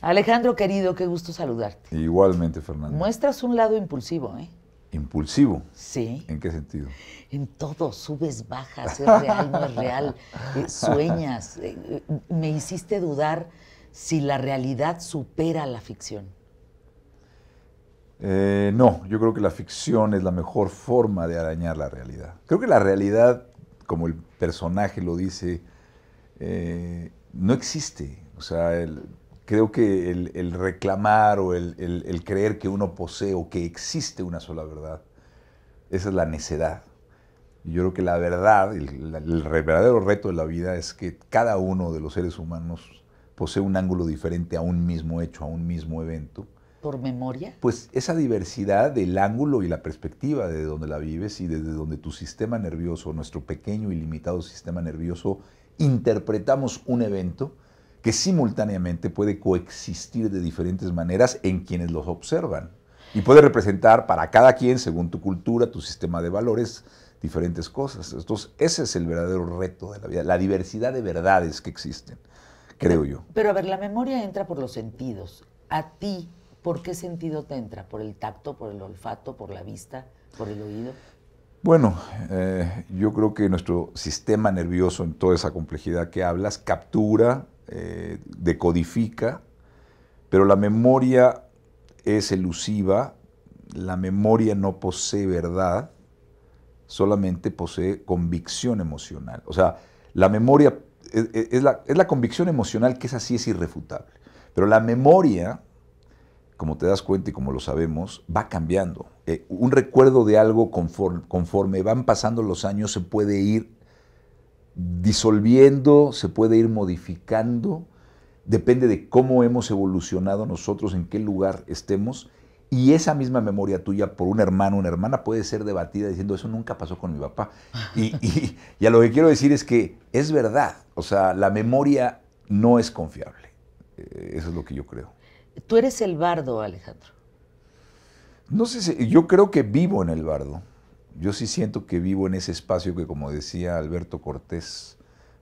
Alejandro, querido, qué gusto saludarte. Igualmente, Fernando. Muestras un lado impulsivo, ¿eh? ¿Impulsivo? Sí. ¿En qué sentido? En todo, subes, bajas, es real, no es real, sueñas. Me hiciste dudar si la realidad supera la ficción. No, yo creo que la ficción es la mejor forma de arañar la realidad. Creo que la realidad, como el personaje lo dice, no existe. O sea, creo que el reclamar o el creer que uno posee o que existe una sola verdad, esa es la necedad. Y yo creo que la verdad, el verdadero reto de la vida es que cada uno de los seres humanos posee un ángulo diferente a un mismo hecho, a un mismo evento. ¿Por memoria? Pues esa diversidad del ángulo y la perspectiva de donde la vives y desde donde tu sistema nervioso, nuestro pequeño y limitado sistema nervioso, interpretamos un evento que simultáneamente puede coexistir de diferentes maneras en quienes los observan. Y puede representar para cada quien, según tu cultura, tu sistema de valores, diferentes cosas. Entonces, ese es el verdadero reto de la vida, la diversidad de verdades que existen, creo yo. Pero a ver, la memoria entra por los sentidos. ¿A ti por qué sentido te entra? ¿Por el tacto, por el olfato, por la vista, por el oído? Bueno, yo creo que nuestro sistema nervioso, en toda esa complejidad que hablas, captura, decodifica, pero la memoria es elusiva, la memoria no posee verdad, solamente posee convicción emocional. O sea, la memoria es la convicción emocional que es irrefutable. Pero la memoria, como te das cuenta y como lo sabemos, va cambiando. Un recuerdo de algo conforme van pasando los años se puede ir disolviendo, se puede ir modificando, depende de cómo hemos evolucionado nosotros, en qué lugar estemos. Y esa misma memoria tuya por un hermano o una hermana puede ser debatida diciendo eso nunca pasó con mi papá. Y a lo que quiero decir es que es verdad. O sea, la memoria no es confiable. Eso es lo que yo creo. Tú eres el bardo, Alejandro. No sé si, yo creo que vivo en el bardo. Yo sí siento que vivo en ese espacio que, como decía Alberto Cortés,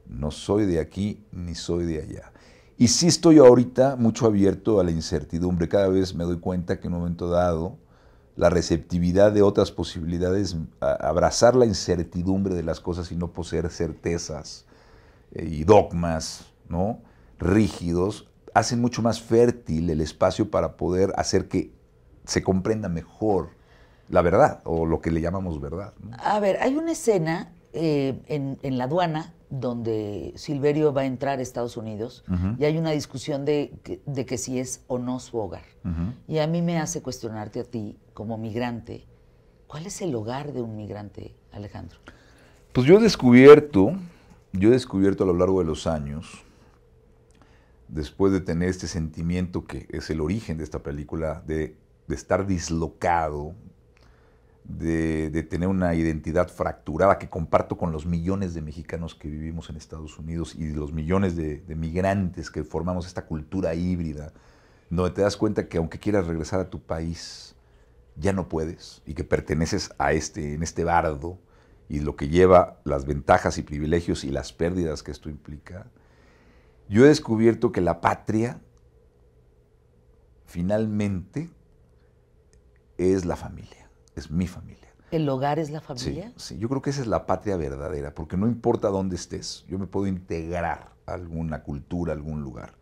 no soy de aquí ni soy de allá. Y sí estoy ahorita mucho abierto a la incertidumbre. Cada vez me doy cuenta que en un momento dado la receptividad de otras posibilidades, abrazar la incertidumbre de las cosas y no poseer certezas y dogmas, ¿no?, rígidos, hacen mucho más fértil el espacio para poder hacer que se comprenda mejor la verdad o lo que le llamamos verdad, ¿no? A ver, hay una escena en la aduana donde Silverio va a entrar a Estados Unidos y hay una discusión de que si es o no su hogar. Y a mí me hace cuestionarte a ti, como migrante, ¿cuál es el hogar de un migrante, Alejandro? Pues yo he descubierto a lo largo de los años, después de tener este sentimiento que es el origen de esta película, de estar dislocado, de tener una identidad fracturada que comparto con los millones de mexicanos que vivimos en Estados Unidos y los millones de migrantes que formamos esta cultura híbrida, donde te das cuenta que aunque quieras regresar a tu país, ya no puedes y que perteneces en este bardo y lo que lleva las ventajas y privilegios y las pérdidas que esto implica. Yo he descubierto que la patria finalmente es la familia. Es mi familia. ¿El hogar es la familia? Sí, yo creo que esa es la patria verdadera, porque no importa dónde estés, yo me puedo integrar a alguna cultura, a algún lugar.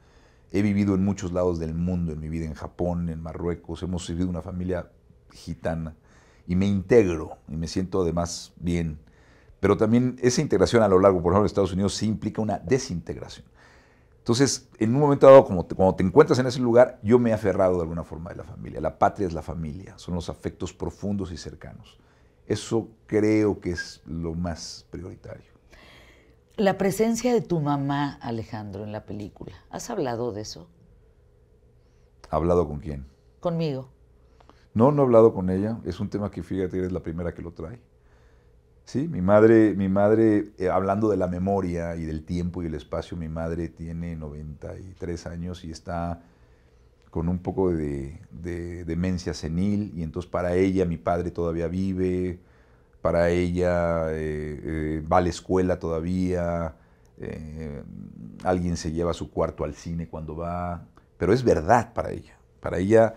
He vivido en muchos lados del mundo, en mi vida en Japón, en Marruecos, hemos vivido una familia gitana y me integro y me siento además bien. Pero también esa integración a lo largo, por ejemplo, de Estados Unidos sí implica una desintegración. Entonces, en un momento dado, cuando te encuentras en ese lugar, yo me he aferrado de alguna forma de la familia. La patria es la familia, son los afectos profundos y cercanos. Eso creo que es lo más prioritario. La presencia de tu mamá, Alejandro, en la película, ¿has hablado de eso? ¿Hablado con quién? Conmigo. No he hablado con ella. Es un tema que, fíjate, eres la primera que lo trae. Sí, mi madre, hablando de la memoria y del tiempo y el espacio, mi madre tiene 93 años y está con un poco de demencia senil, y entonces para ella mi padre todavía vive, para ella va a la escuela todavía, alguien se lleva su cuarto al cine cuando va, pero es verdad para ella. Para ella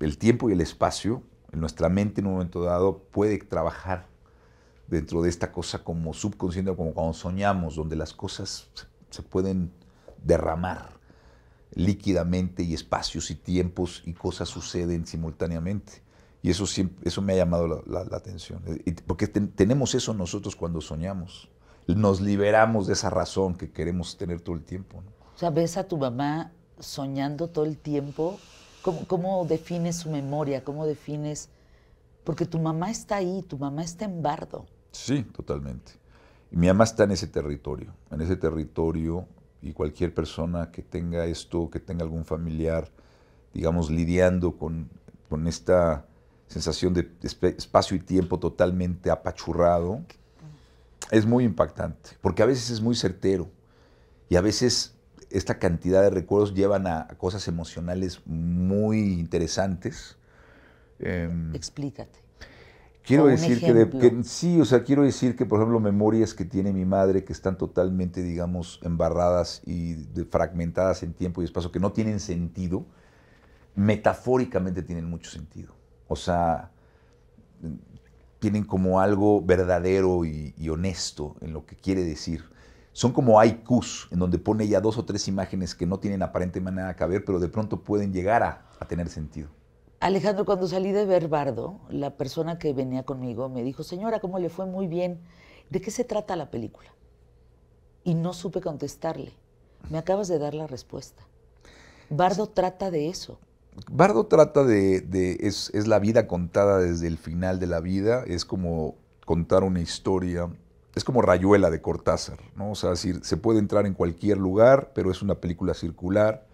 el tiempo y el espacio, en nuestra mente en un momento dado, puede trabajar dentro de esta cosa como subconsciente, como cuando soñamos, donde las cosas se pueden derramar líquidamente y espacios y tiempos y cosas suceden simultáneamente. Y eso, eso me ha llamado la atención. Porque tenemos eso nosotros cuando soñamos. Nos liberamos de esa razón que queremos tener todo el tiempo, ¿no? O sea, ves a tu mamá soñando todo el tiempo. ¿Cómo defines su memoria? ¿Cómo defines...? Porque tu mamá está ahí, tu mamá está en Bardo. Sí, totalmente. Y mi mamá está en ese territorio, y cualquier persona que tenga esto, que tenga algún familiar, digamos, lidiando con esta sensación de espacio y tiempo totalmente apachurrado, es muy impactante, porque a veces es muy certero, y a veces esta cantidad de recuerdos llevan a cosas emocionales muy interesantes. Explícate. Quiero decir que sí, o sea, quiero decir que, por ejemplo, memorias que tiene mi madre que están totalmente, digamos, embarradas y fragmentadas en tiempo y espacio, que no tienen sentido, metafóricamente tienen mucho sentido. O sea, tienen como algo verdadero y honesto en lo que quiere decir. Son como haikus, en donde pone ya 2 o 3 imágenes que no tienen aparentemente nada que ver, pero de pronto pueden llegar a tener sentido. Alejandro, cuando salí de ver Bardo, la persona que venía conmigo me dijo, señora, ¿cómo le fue? Muy bien. ¿De qué se trata la película? Y no supe contestarle. Me acabas de dar la respuesta. Bardo trata de eso. Bardo trata es la vida contada desde el final de la vida, es como contar una historia, es como Rayuela de Cortázar, ¿no? O sea, se puede entrar en cualquier lugar, pero es una película circular.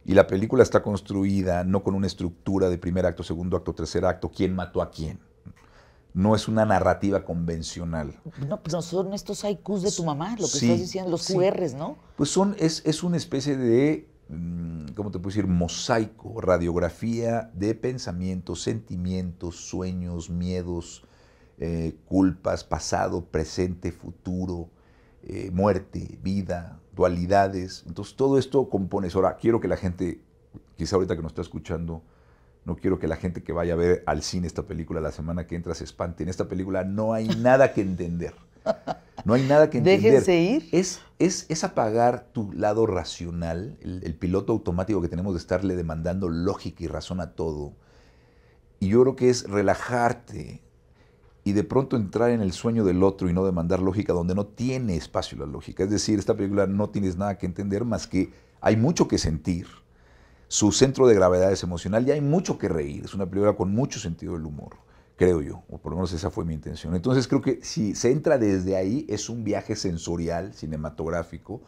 Y la película está construida no con una estructura de primer acto, segundo acto, tercer acto, quién mató a quién. No es una narrativa convencional. No, pues no son estos haikus de tu mamá, lo que sí, estás diciendo, los QRs, ¿no? Pues es una especie de, ¿cómo te puedo decir? Mosaico, radiografía de pensamientos, sentimientos, sueños, miedos, culpas, pasado, presente, futuro, muerte, vida, dualidades. Entonces todo esto compone. Ahora, quiero que la gente, quizá ahorita que nos está escuchando, no quiero que la gente que vaya a ver al cine esta película la semana que entra se espante. En esta película no hay nada que entender. No hay nada que entender. Déjense ir. Es apagar tu lado racional, el piloto automático que tenemos de estarle demandando lógica y razón a todo. Y yo creo que es relajarte y de pronto entrar en el sueño del otro y no demandar lógica donde no tiene espacio la lógica. Es decir, esta película no tienes nada que entender más que hay mucho que sentir. Su centro de gravedad es emocional y hay mucho que reír. Es una película con mucho sentido del humor, creo yo, o por lo menos esa fue mi intención. Entonces creo que si se entra desde ahí es un viaje sensorial, cinematográfico.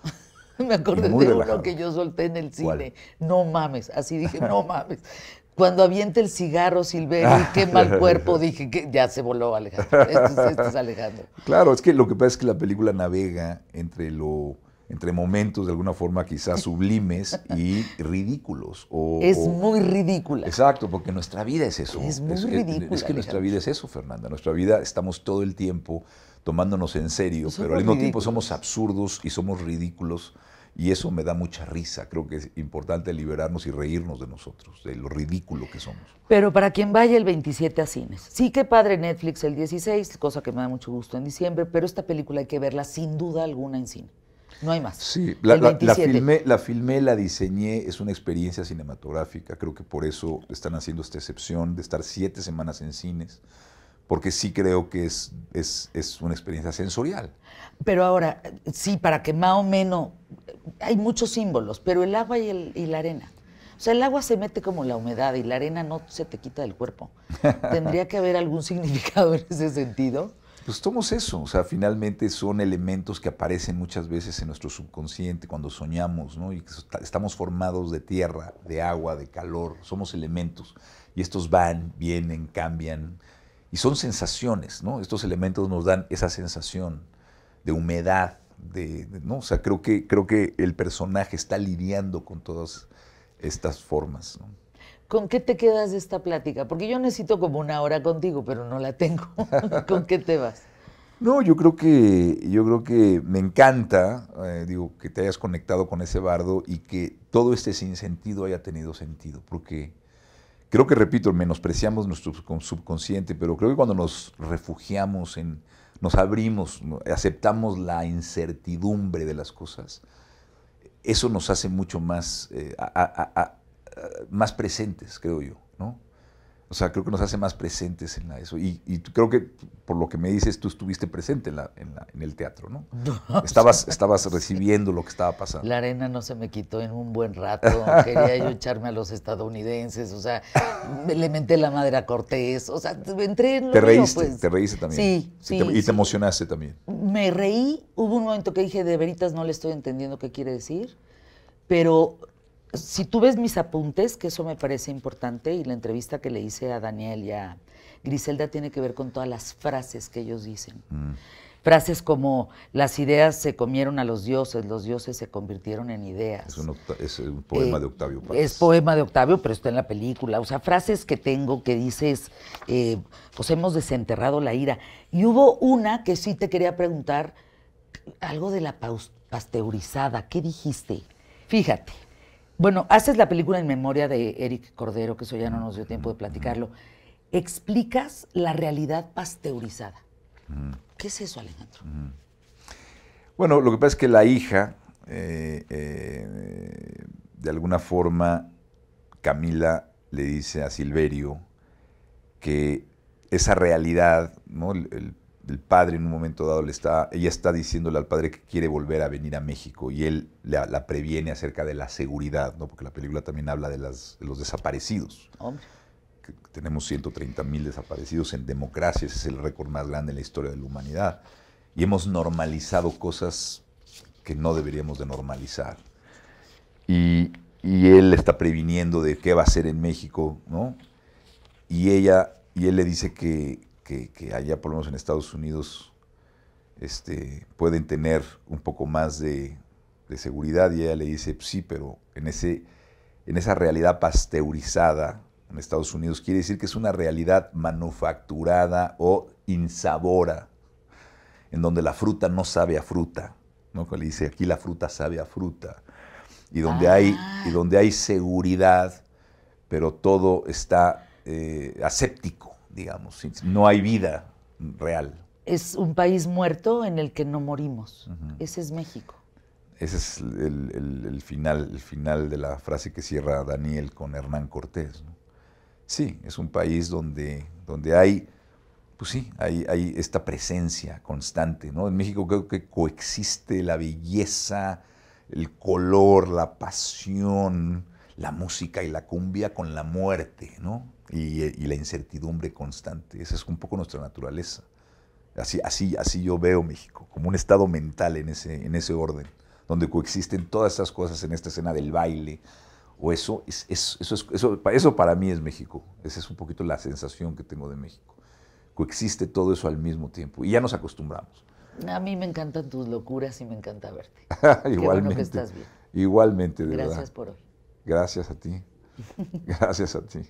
Me acordé de uno que yo solté en el cine. ¿Cuál? No mames, así dije, no mames. Cuando avienta el cigarro Silverio y quema el cuerpo, dije que ya se voló Alejandro. Esto es Alejandro. Claro, es que lo que pasa es que la película navega entre momentos de alguna forma quizás sublimes y ridículos. Muy ridícula. Exacto, porque nuestra vida es eso. Es muy ridícula. Es que nuestra vida es eso, Fernanda. Nuestra vida estamos todo el tiempo tomándonos en serio, pero al mismo tiempo somos absurdos y somos ridículos. Y eso me da mucha risa. Creo que es importante liberarnos y reírnos de nosotros, de lo ridículo que somos. Pero para quien vaya el 27 a cines. Sí, qué padre Netflix el 16, cosa que me da mucho gusto en diciembre, pero esta película hay que verla sin duda alguna en cine. No hay más. Sí, la filmé, la diseñé, es una experiencia cinematográfica. Creo que por eso están haciendo esta excepción de estar 7 semanas en cines, porque sí creo que es una experiencia sensorial. Pero ahora, sí, para que más o menos, hay muchos símbolos, pero el agua y la arena. O sea, el agua se mete como la humedad y la arena no se te quita del cuerpo. ¿Tendría que haber algún significado en ese sentido? Pues somos eso, o sea, finalmente son elementos que aparecen muchas veces en nuestro subconsciente cuando soñamos, ¿no? Y estamos formados de tierra, de agua, de calor, somos elementos. Y estos van, vienen, cambian, y son sensaciones, ¿no? Estos elementos nos dan esa sensación de humedad, ¿no? O sea, creo que el personaje está lidiando con todas estas formas, ¿no? ¿Con qué te quedas de esta plática? Porque yo necesito como 1 hora contigo, pero no la tengo. ¿Con qué te vas? No, yo creo que me encanta, digo, que te hayas conectado con ese bardo y que todo este sinsentido haya tenido sentido, porque creo que, repito, menospreciamos nuestro subconsciente, pero creo que cuando nos refugiamos nos abrimos, aceptamos la incertidumbre de las cosas, eso nos hace mucho más, más presentes, creo yo, ¿no? O sea, creo que nos hace más presentes en eso. Y creo que, por lo que me dices, tú estuviste presente en el teatro, ¿no? Estabas recibiendo lo que estaba pasando. La arena no se me quitó en un buen rato. Quería yo echarme a los estadounidenses. O sea, le menté la madre a Cortés. O sea, entré en lo mío, pues. Te reíste también. Sí, Y te emocionaste también. Me reí. Hubo un momento que dije, de veritas no le estoy entendiendo qué quiere decir. Pero si tú ves mis apuntes, que eso me parece importante, y la entrevista que le hice a Daniel y a Griselda tiene que ver con todas las frases que ellos dicen. Frases como, las ideas se comieron a los dioses se convirtieron en ideas. Es un poema de Octavio Paz. Es poema de Octavio, pero está en la película. O sea, frases que tengo que dices, pues hemos desenterrado la ira. Y hubo una que sí te quería preguntar, algo de la pasteurizada. ¿Qué dijiste? Fíjate. Bueno, haces la película en memoria de Eric Cordero, que eso ya no nos dio tiempo de platicarlo. Explicas la realidad pasteurizada. ¿Qué es eso, Alejandro? Bueno, lo que pasa es que la hija, de alguna forma, Camila le dice a Silverio que esa realidad, ¿no? El padre en un momento dado ella está diciéndole al padre que quiere volver a venir a México y él la previene acerca de la seguridad, ¿no? Porque la película también habla de los desaparecidos. Hombre. Que tenemos 130,000 desaparecidos en democracia, ese es el récord más grande en la historia de la humanidad. Y hemos normalizado cosas que no deberíamos de normalizar. Y él está previniendo de qué va a hacer en México, ¿no? Y él le dice que allá, por lo menos en Estados Unidos, pueden tener un poco más de seguridad, y ella le dice, sí, pero en esa realidad pasteurizada en Estados Unidos quiere decir que es una realidad manufacturada o insabora, en donde la fruta no sabe a fruta, ¿no? Que le dice, aquí la fruta sabe a fruta, y donde hay seguridad, pero todo está aséptico, digamos, no hay vida real. Es un país muerto en el que no morimos. Ese es México. Ese es el final de la frase que cierra Daniel con Hernán Cortés, ¿no? Sí, es un país donde hay, pues sí, hay esta presencia constante, ¿no? En México creo que coexiste la belleza, el color, la pasión, la música y la cumbia con la muerte, ¿no? Y la incertidumbre constante. Esa es un poco nuestra naturaleza. Así yo veo México, como un estado mental en ese orden, donde coexisten todas esas cosas en esta escena del baile. O eso para mí es México. Esa es un poquito la sensación que tengo de México. Coexiste todo eso al mismo tiempo y ya nos acostumbramos. A mí me encantan tus locuras y me encanta verte. Igualmente. Qué bueno que estás bien. Igualmente, de verdad. Gracias por hoy. Gracias a ti. Gracias a ti.